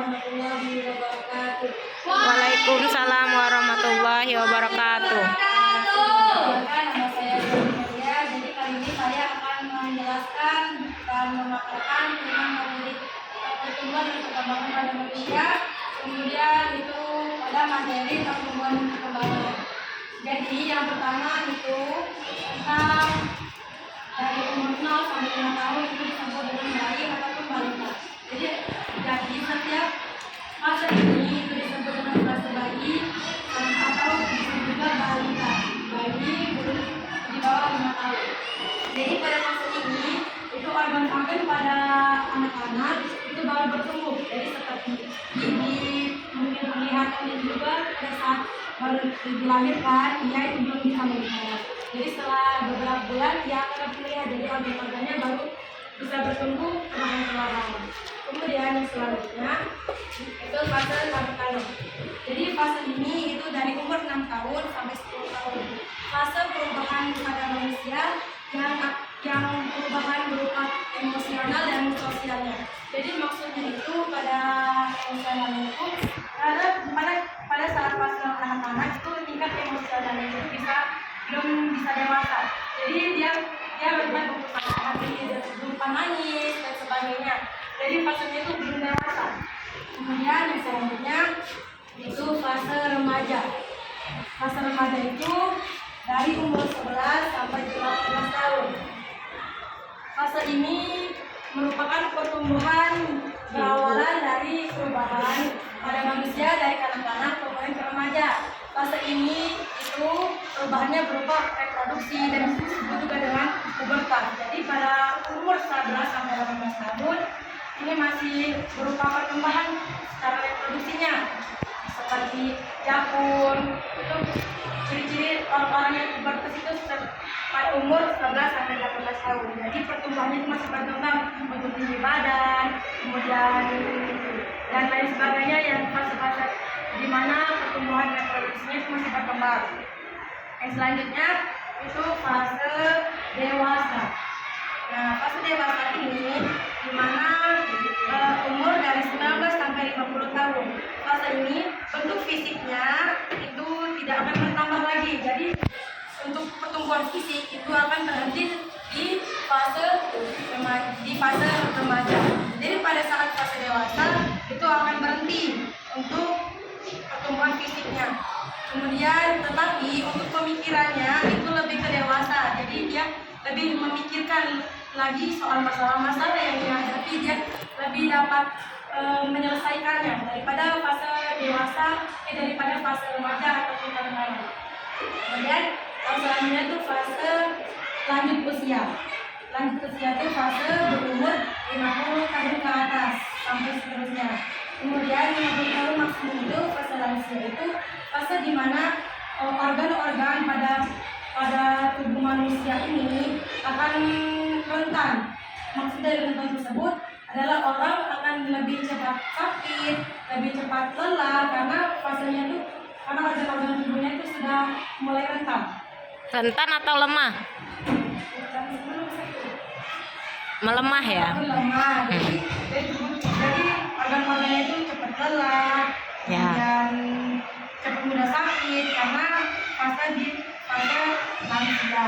warahmatullahi wabarakatuh. Waalaikumsalam warahmatullahi wabarakatuh. Nama saya Maria. Jadi kali ini saya akan menjelaskan dan memaparkan tentang materi pertumbuhan dan perkembangan pada manusia. Kemudian itu pada materi pertumbuhan dan perkembangan. Jadi yang pertama itu tentang dari umur 0 sampai 5 tahun itu disebut dengan bayi ataupun balita. Jadi setiap fase ini itu disebut dengan fase bayi atau disebut juga balita. Bayi belum di bawah 5 tahun. Jadi pada fase ini itu organ-organ pada anak-anak itu baru bertumbuh. Jadi seperti gigi, mungkin penglihatan dan juga pada saat baru dilahirkan ia itu belum bisa melihat. Jadi setelah beberapa bulan dia akan melihat, jadi organ-organnya baru bisa bertumbuh perlahan-lahan. Kemudian yang selanjutnya itu fase kanak-kanak. Jadi fase ini itu dari umur 6 tahun sampai 10 tahun. Fase perubahan pada manusia yang perubahan berupa emosional dan sosialnya. Jadi maksudnya itu pada emosionalnya itu pada saat fase anak-anak itu tingkat emosionalnya itu belum bisa dewasa. Jadi dia berupa nangis dan sebagainya. Jadi fasenya itu belum dewasa. Kemudian yang selanjutnya itu fase remaja. Fase remaja itu dari umur 11 sampai 18 tahun. Fase ini merupakan pertumbuhan berawalan dari perubahan pada manusia dari kanak-kanak kemudian ke remaja. Fase ini itu perubahannya berupa reproduksi dan disebut juga dengan pubertas. Jadi pada umur 11 sampai 18 tahun ini masih berupa perkembangan secara reproduksinya seperti jakun. Itu ciri-ciri orang-orang yang pubertas itu pada umur 11 sampai 18 tahun. Jadi pertumbuhannya itu masih berkembang untuk tinggi badan, kemudian dan lain sebagainya yang fase-fase di mana pertumbuhan reproduksinya itu masih berkembang. Yang selanjutnya itu fase dewasa. Nah, fase dewasa ini di mana umur dari 19 sampai 50 tahun. Fase ini bentuk fisiknya itu tidak akan bertambah lagi. Jadi untuk pertumbuhan fisik itu akan berhenti di fase remaja. Jadi pada saat fase dewasa itu akan berhenti untuk pertumbuhan fisiknya. Kemudian tetapi untuk pemikirannya itu lebih ke dewasa. Jadi dia lebih memikirkan lagi soal masalah-masalah yang dihadapi, dia lebih dapat menyelesaikannya daripada fase dewasa daripada fase remaja ataupun kanak-kanak. Kemudian yang selanjutnya itu fase lanjut usia. Lanjut usia itu fase berumur 50 tahun ke atas sampai seterusnya. Kemudian 50 tahun maksimum itu fase lansia, itu fase di mana organ-organ pada tubuh manusia ini akan rentan. Maksud dari rentan tersebut adalah orang akan lebih cepat sakit, lebih cepat lelah karena fasenya itu karena organ-organ tubuhnya itu sudah mulai rentan. Rentan atau lemah? Melemah ya? Melemah. Jadi organ-organnya itu cepat lelah ya. Dan cepat mudah sakit karena fase lansia.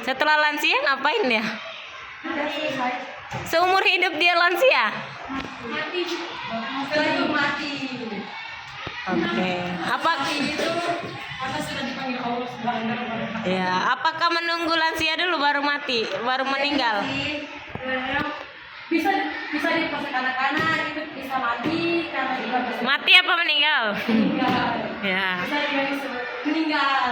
Setelah lansia ngapain ya? Selesai. Seumur hidup dia lansia? Mati. Setelah itu mati. Oke. Apa itu karena sudah dipanggil Allah Subhanahu wa taala. Ya, apakah menunggu lansia dulu baru mati, baru meninggal? Bisa di fase kanak-kanak itu bisa mati karena juga bisa mati apa meninggal? Meninggal. Ya. Bisa juga meninggal.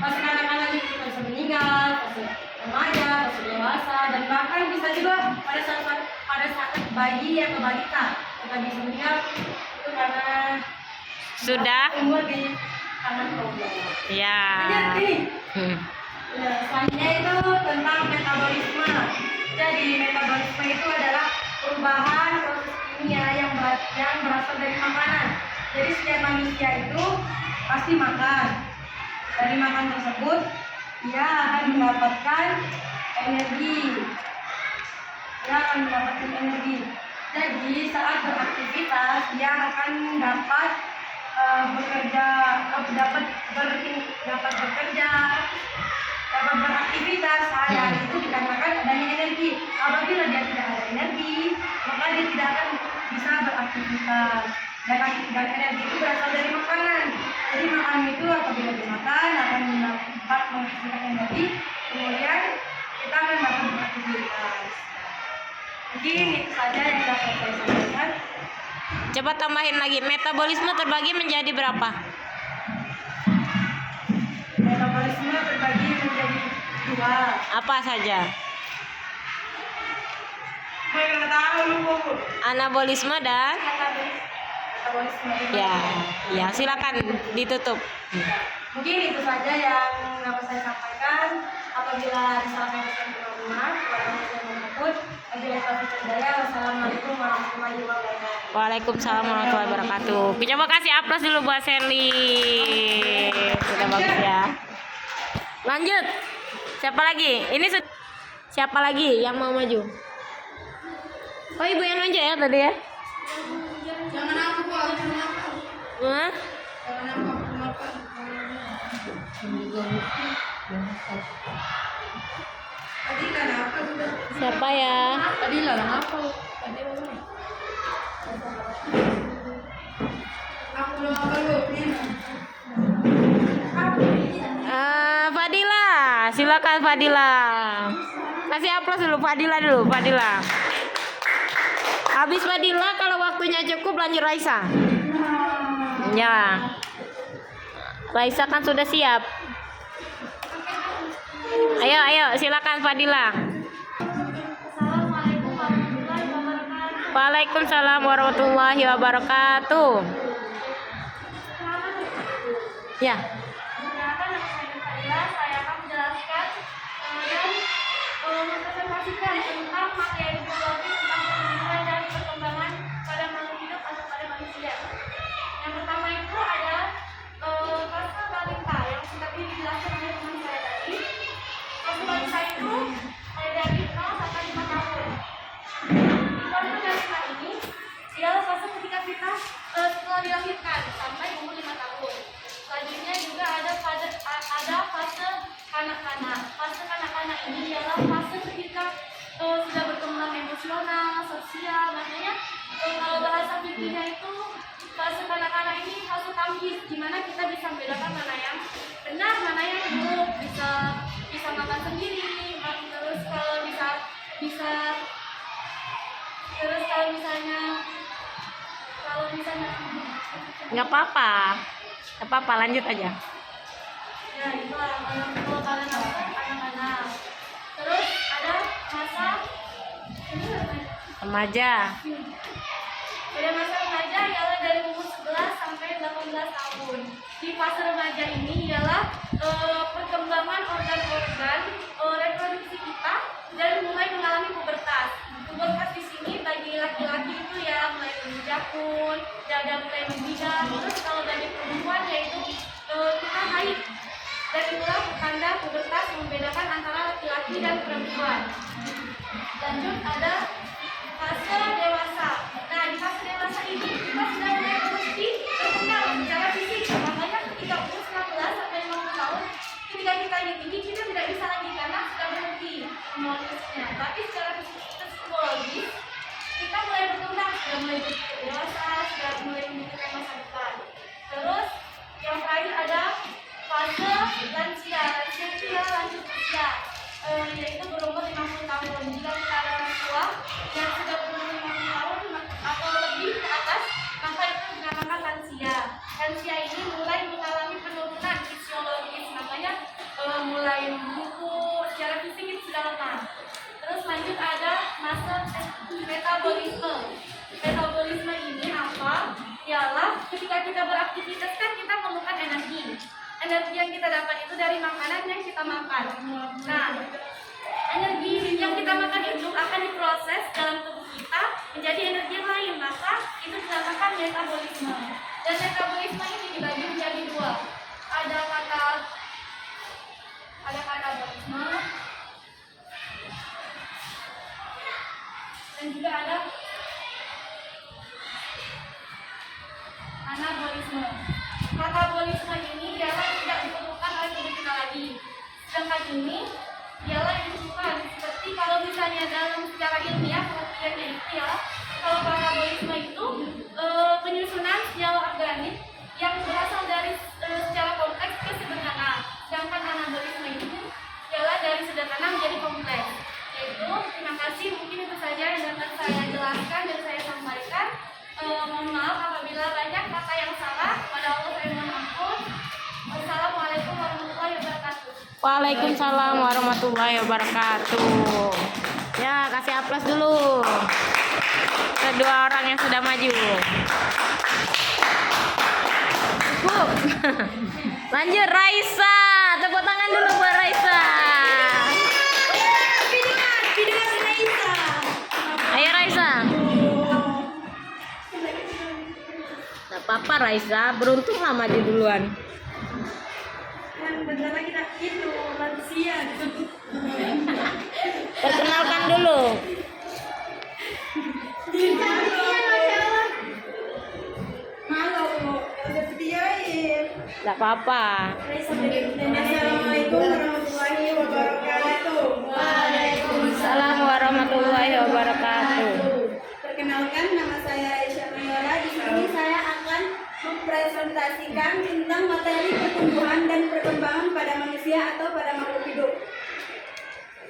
Fase kanak-kanak itu bisa meninggal, fase remaja, fase dewasa, dan bahkan bisa juga pada saat bayi atau balita kita bisa meninggal itu karena sudah umur di tangan Allah. Ya. Ini. Selanjutnya itu tentang metabolisme. Jadi metabolisme itu adalah perubahan proses kimia yang berasal dari makanan. Jadi setiap manusia itu pasti makan. Dari makan tersebut dia akan mendapatkan energi. dia akan mendapatkan energi. Jadi saat beraktivitas dia akan dapat bekerja, dapat bekerja, dapat beraktivitas sehari-hari itu dikarenakan adanya energi. Apabila dia tidak ada energi, maka dia tidak akan bisa beraktivitas. Dan energi itu berasal dari makanan. Jadi makanan itu apabila dimakan akan dapat menghasilkan energi, kemudian kita akan dapat beraktivitas. Mungkin itu saja yang dapat saya sampaikan. Coba tambahin lagi, metabolisme terbagi menjadi berapa? Metabolisme terbagi menjadi 2. Apa saja? Nggak tahu lu. Anabolisme dan Metabolisme. ya silakan ditutup. Mungkin itu saja yang dapat saya sampaikan. Apabila disalahkan kepada rumah, wassalamualaikum warahmatullahi wabarakatuh. Waalaikumsalam warahmatullahi wabarakatuh. Coba kasih aplaus dulu buat Sally. Sudah bagus ya. Lanjut. Siapa lagi? Ini siapa lagi yang mau maju? Oh, ibu yang maju ya tadi ya? Jangan aku, Bu. Jangan aku. Hah? Jangan aku. Tadi kan apa sudah? Siapa ya? Tadi larang apa? Aku belum apa lu? Fadila, silakan Fadila. Kasih aplaus dulu Fadila dulu, Fadila. Habis Fadila kalau waktunya cukup lanjut Raisa. Ya. Raisa kan sudah siap. Ayo, silakan Fadila. Assalamualaikum warahmatullahi wabarakatuh. Waalaikumsalam warahmatullahi wabarakatuh. Ya. Perkenalkan, nama saya Fadila. Saya akan menjelaskan dan mempresentasikan tentang materi biologi tentang pertumbuhan dan perkembangan pada makhluk hidup atau pada manusia. Yang pertama itu ada fase balita yang seperti dijelaskan oleh teman saya tadi. Fase balita itu dari 0 sampai 5 tahun. Fase balita ini adalah fase ketika kita setelah dilahirkan sampai umur 5 tahun. Selanjutnya juga ada fase kanak-kanak. Fase kanak-kanak ini adalah fase ketika sudah berkembang emosional, sosial. Makanya kalau bahasa fikihnya itu fase kanak-kanak ini fase tamyiz, di mana kita bisa membedakan mana yang benar, mana yang buruk, bisa makan sendiri, terus kalau misalnya Nggak apa-apa, lanjut aja. ya itu kalau kalian anak-anak. Terus ada masa Remaja. pada masa remaja ialah dari umur 11 sampai 18 tahun. Di fase remaja ini ialah perkembangan organ-organ reproduksi kita dan mulai mengalami pubertas. Pubertas di sini bagi laki-laki itu ya mulai menjakun, dada mulai membidang. Terus kalau dari perempuan yaitu kita haid. Dan itulah tanda pubertas yang membedakan antara laki-laki dan perempuan. Lanjut ada fase dewasa. Nah, di fase dewasa ini kita sudah mulai mengerti berkenal secara fisik. Makanya ketika umur 19 sampai 50 tahun, ketika kita tinggi kita tidak bisa lagi karena sudah berhenti motorisnya. Tapi secara psikologis kita mulai berkembang, sudah mulai dewasa, sudah mulai memikirkan masa depan. Terus yang terakhir ada fase lansia. Lansia itu ya lanjut usia, yaitu berumur 50 tahun. Jika kita ada orang tua yang sudah berumur 50 tahun atau lebih ke atas, maka itu dinamakan lansia. Lansia ini mulai mengalami penurunan fisiologis, makanya mulai membuku, secara fisik itu sudah lemah. Terus lanjut ada masa metabolisme. Metabolisme ini apa? Ialah ketika kita beraktivitas kan kita memerlukan energi. Energi yang kita dapat itu dari makanan yang kita makan. Nah, energi yang kita makan itu akan diproses dalam tubuh kita menjadi energi yang lain, maka itu dinamakan metabolisme. Dan metabolisme ini dibagi menjadi 2. Ada katabolisme metabolisme. Metabolisme ini ialah yang tidak diperlukan oleh tubuh kita lagi. Sedangkan ini ialah yang diperlukan. Seperti kalau misalnya dalam secara ilmiah pengertiannya itu ya, kalau metabolisme itu penyusunan senyawa organik yang berasal dari secara kompleks ke sederhana. Sedangkan anabolisme itu ialah dari sederhana menjadi kompleks. Yaitu, terima kasih, mungkin itu saja yang dapat saya jelaskan dan saya sampaikan. Mohon maaf apabila banyak kata yang salah. Pada Allah saya mohon ampun. Wassalamualaikum warahmatullahi wabarakatuh. Waalaikumsalam warahmatullahi wabarakatuh. Ya, kasih aplaus dulu. Kedua orang yang sudah maju. Cukup. Lanjut Raisa. Tepuk tangan dulu buat Raisa. Ayo Raisa. Gak apa-apa Raisa, beruntunglah maju duluan. Yang bentar lagi kita itu lansia. Perkenalkan dulu. Gak apa-apa. Assalamualaikum warahmatullahi wabarakatuh. Waalaikumsalam warahmatullahi wabarakatuh. Perkenalkan, nama saya Aisyah Mayora. Di sini saya akan mempresentasikan tentang materi pertumbuhan dan perkembangan pada manusia atau pada makhluk hidup.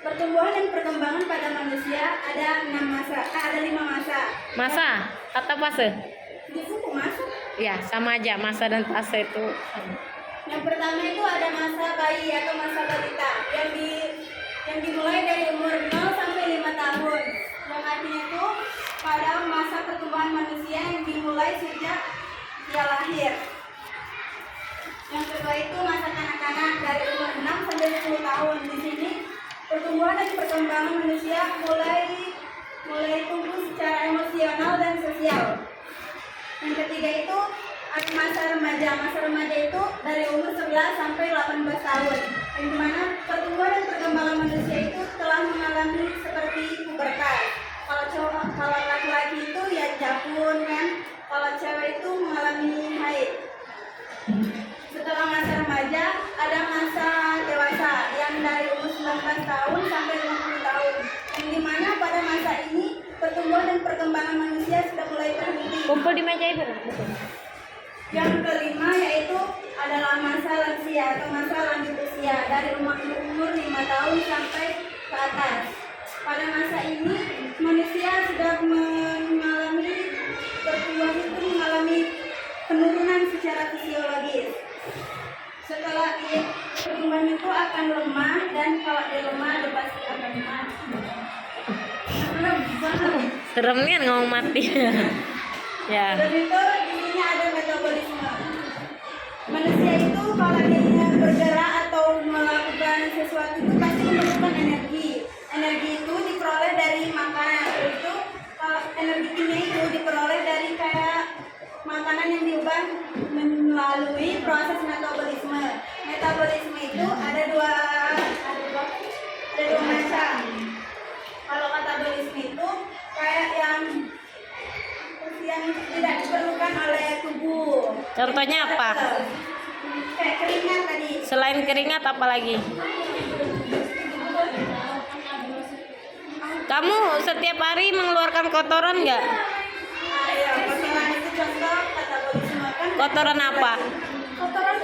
Pertumbuhan dan perkembangan pada manusia ada 5 masa. Masa atau fase? Di buku masa. Ya, sama aja masa dan fase itu. Yang pertama itu ada masa bayi atau masa balita yang dimulai dari umur 0 sampai 5 tahun. Yang artinya itu pada masa pertumbuhan manusia yang dimulai sejak dia lahir. Yang kedua itu masa kanak-kanak dari umur 6 sampai 10 tahun. Di sini pertumbuhan dan perkembangan manusia mulai tumbuh secara emosional dan sosial. Yang ketiga itu ada masa remaja. Masa remaja itu dari umur 11 sampai 18 tahun. Yang dimana pertumbuhan dan perkembangan manusia itu telah mengalami seperti pubertas. Kalau laki-laki itu ya jakun kan. Kalau cewek itu mengalami haid. Setelah masa remaja ada masa dewasa yang dari umur 19 tahun sampai 50 tahun. Yang dimana pada masa ini pertumbuhan dan perkembangan manusia sudah mulai berhenti. Kumpul di meja ibu. Yang kelima yaitu adalah masa lansia atau masa lanjut usia dari umur 5 tahun sampai ke atas. Pada masa ini manusia sudah mengalami pertumbuhan itu mengalami penurunan secara fisiologis. Setelah pertumbuhan itu akan lemah dan kalau dia lemah dia pasti akan mati. Serem kan ngomong mati. Ya. Dan itu di sini ada metabolisme. Manusia itu kalau dia bergerak atau melakukan sesuatu itu pasti memerlukan energi. Energi itu diperoleh dari makanan. Itu energi kimia itu diperoleh dari kayak makanan yang diubah melalui proses metabolisme. Metabolisme itu ada dua macam. Kalau metabolisme itu kayak yang tidak diperlukan oleh tubuh. Contohnya apa? Kayak keringat tadi. Selain keringat apa lagi? Kamu setiap hari mengeluarkan kotoran nggak? Ya, kotoran itu contoh metabolisme kan. Kotoran apa? Kotoran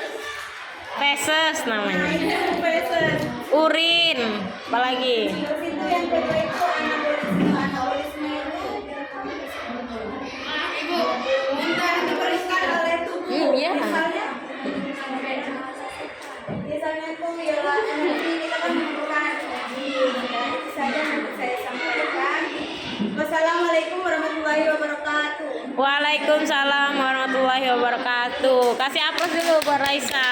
Feses namanya. itu feses. Urin, apalagi? Terus itu yang kedua itu anabolisme. Anabolisme itu Ibu, bentar diberikan oleh tubuh. Iya. Misalnya itu ialah energi, kita kan memerlukan energi. Itu saja yang saya sampaikan. Wassalamualaikum warahmatullahi wabarakatuh. Waalaikumsalam warahmatullahi wabarakatuh. Kasih aplaus dulu buat Raisa.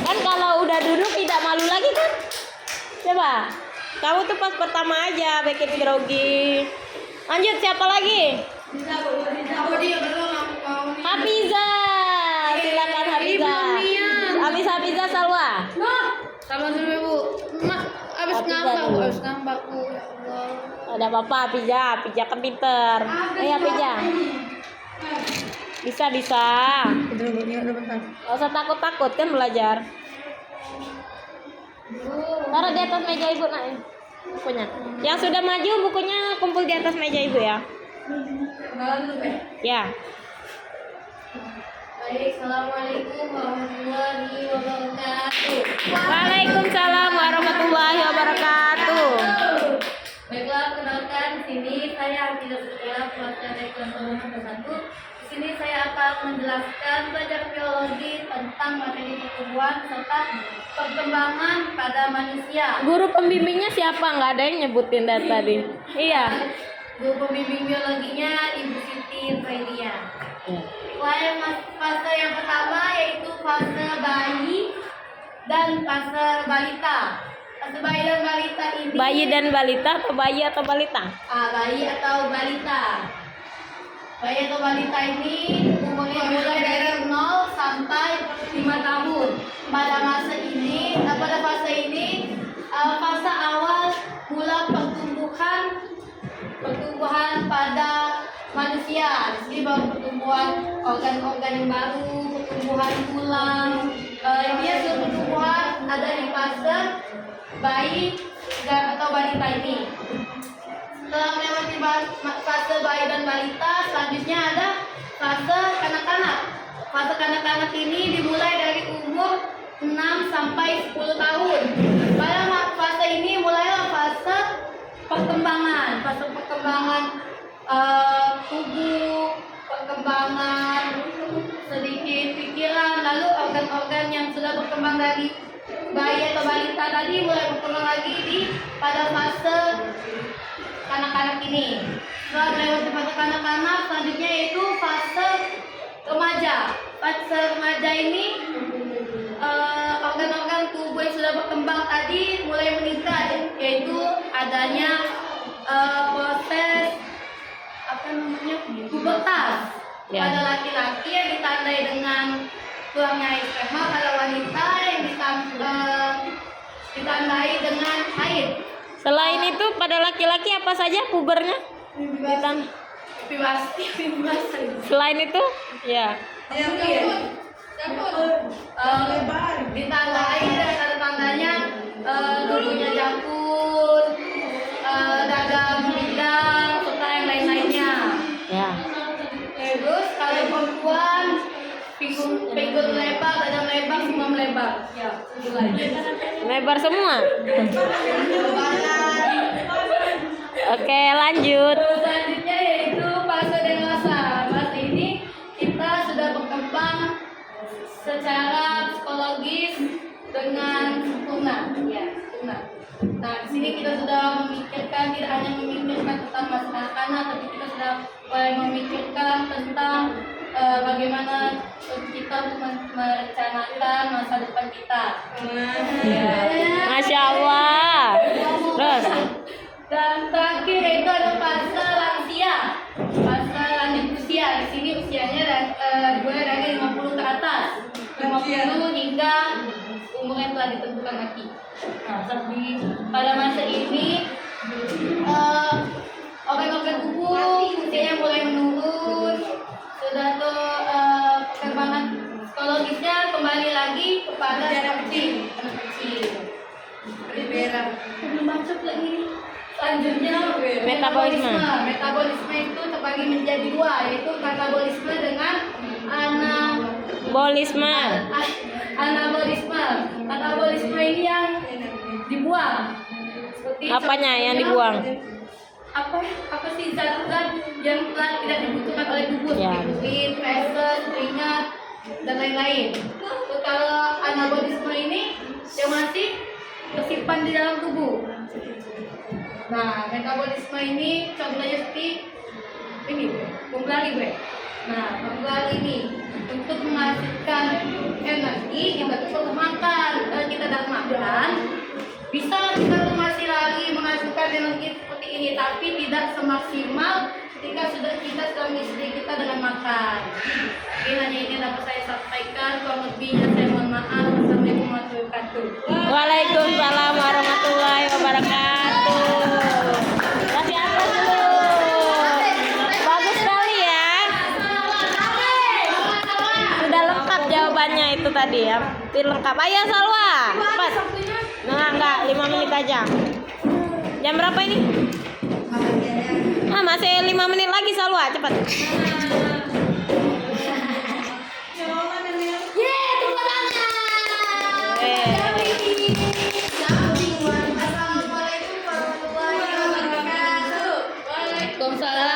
Kan kalau udah duduk tidak malu lagi kan? Coba. Kamu tuh pas pertama aja bikin grogi. Lanjut, siapa lagi? Hafiza. Silakan Hafiza. Hafiza Salwa. Sama dulu Bu. Abis ngambak Bu. Ya Allah. Ada apa-apa Hafiza kan pinter. Ayo Hafiza. Bisa bisa. Udah bentar. Gak usah takut-takut kan belajar. Taruh di atas meja ibu nak bukunya. Yang sudah maju bukunya kumpul di atas meja ibu ya. Kenalan dulu, Be. Ya. Baik, Assalamualaikum warahmatullahi wabarakatuh. Waalaikumsalam warahmatullahi wabarakatuh. Baiklah, kenalkan di sini saya Hafizah Setia, pelajar dari kelas 1. Di sini saya akan menjelaskan belajar biologi tentang materi pertumbuhan serta perkembangan pada manusia. Guru pembimbingnya siapa? Nggak ada yang nyebutin dari tadi. Iya. Guru pembimbing biologinya Ibu Siti Fairia. Fase yang pertama yaitu fase bayi dan fase balita. Fase bayi dan balita ini. Bayi dan balita atau bayi atau balita? Bayi atau balita. Bayi atau balita ini umurnya mulai dari 0 sampai 5 tahun. Pada fase ini, fase awal mula pertumbuhan pada manusia. Di sini baru pertumbuhan organ-organ yang baru, pertumbuhan tulang. Dia pertumbuhan ada di fase bayi atau balita ini. Setelah melewati fase bayi dan balita, selanjutnya ada fase kanak-kanak. Fase kanak-kanak ini dimulai dari umur 6 sampai 10 tahun. Pada fase ini mulailah fase perkembangan. Fase perkembangan tubuh, perkembangan sedikit pikiran, lalu organ-organ yang sudah berkembang dari bayi atau balita tadi mulai berkembang lagi pada fase kanak-kanak ini. Setelah melewati fase kanak-kanak, selanjutnya yaitu fase remaja. Fase remaja ini organ-organ tubuh yang sudah berkembang tadi mulai meningkat, yaitu adanya proses pubertas Ya. pada laki-laki yang ditandai dengan keluarnya air sperma, pada wanita yang ditandai dengan haid. Selain itu pada laki-laki apa saja pubernya? Selain itu, ya. Ditandai dan ada tandanya dulunya jakun, dada bidang, serta yang lain-lainnya. Ya. Terus kalau perempuan pinggul lebar, dada lebar, semua melebar. Ya, Lebar semua. Oke, lanjut. selanjutnya yaitu fase dewasa. Fase ini kita sudah berkembang secara psikologis dengan sempurna. Ya, sempurna. Nah, di sini kita sudah memikirkan, tidak hanya memikirkan tentang masa anak-anak, tapi kita sudah mulai memikirkan tentang bagaimana kita untuk merencanakan masa depan kita. Masya Allah. Terus, Dan terakhir yaitu ada fase lansia. Fase lanjut usia. Di sini usianya dimulai dari 50 ke atas. 50 hingga umurnya telah ditentukan nanti. Nah, pada masa ini organ-organ tubuh fungsinya mulai menurun. Sudah tuh perkembangan psikologisnya kembali lagi kepada anak kecil. Belum masuk lagi. Selanjutnya Metabolisme. Metabolisme itu terbagi menjadi dua, yaitu katabolisme dengan bolisme. anabolisme. Katabolisme ini yang dibuang. Seperti Apanya yang dibuang? Apa sih zat-zat yang telah tidak dibutuhkan oleh tubuh, Ya. seperti urin, feses, keringat, dan lain-lain. Kalau anabolisme ini yang masih tersimpan di dalam tubuh. Nah, metabolisme ini contohnya seperti ini, pembuali gue. Nah, pembuali ini untuk menghasilkan energi kita perlu makan. Kalau kita tidak makan, bisa kita tuh masih lagi menghasilkan energi seperti ini, tapi tidak semaksimal ketika kita sudah mengisi diri kita dengan makan. Jadi hanya ini dapat saya sampaikan. Kurang lebihnya saya mohon maaf. Assalamualaikum warahmatullahi wabarakatuh. Waalaikumsalam warahmatullahi wabarakatuh. Kasih aplaus dulu. Bagus sekali ya. hampir lengkap. Ayo Salwa, cepat. Enggak, 5 menit aja. Jam berapa ini? Masih 5 menit lagi Salwa, cepat. Waalaikumsalam.